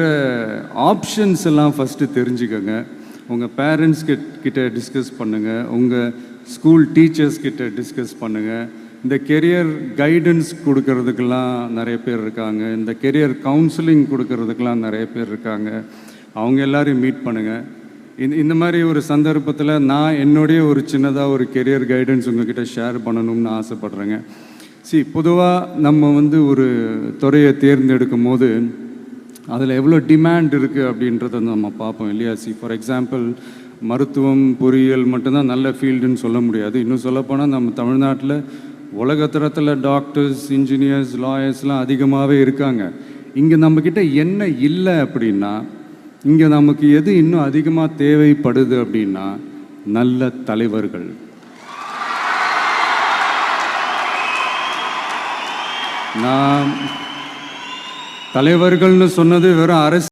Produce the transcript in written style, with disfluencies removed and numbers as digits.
Options எல்லாம் first தெரிஞ்சுக்கோங்க. உங்கள் பேரண்ட்ஸ் கிட்ட டிஸ்கஸ் பண்ணுங்கள். உங்கள் ஸ்கூல் டீச்சர்ஸ் கிட்ட டிஸ்கஸ் பண்ணுங்கள். இந்த கெரியர் கைடன்ஸ் கொடுக்கறதுக்கெல்லாம் நிறைய பேர் இருக்காங்க. இந்த கெரியர் கவுன்சிலிங் கொடுக்கறதுக்கெல்லாம் நிறைய பேர் இருக்காங்க. அவங்க எல்லாரையும் மீட் பண்ணுங்கள். இந்த மாதிரி ஒரு சந்தர்ப்பத்தில் நான் என்னுடைய ஒரு சின்னதாக ஒரு கெரியர் கைடன்ஸ் உங்ககிட்ட ஷேர் பண்ணணும்னு ஆசைப்பட்றேங்க. பொதுவாக நம்ம ஒரு துறையை தேர்ந்தெடுக்கும் போது அதில் எவ்வளோ டிமாண்ட் இருக்குது அப்படின்றத நம்ம பார்ப்போம் இல்லையா? ஃபார் எக்ஸாம்பிள், மருத்துவம் பொறியியல் மட்டும்தான் நல்ல ஃபீல்டுன்னு சொல்ல முடியாது. இன்னும் சொல்லப்போனால் நம்ம தமிழ்நாட்டில் உலகத்தரத்தில் டாக்டர்ஸ், இன்ஜினியர்ஸ், லாயர்ஸ்லாம் அதிகமாகவே இருக்காங்க. இங்கே நம்மக்கிட்ட என்ன இல்லை அப்படின்னா, இங்கே நமக்கு எது இன்னும் அதிகமாக தேவைப்படுது அப்படின்னா நல்ல தலைவர்கள். நான் தலைவர்கள்னு சொன்னது வெறும் அரசு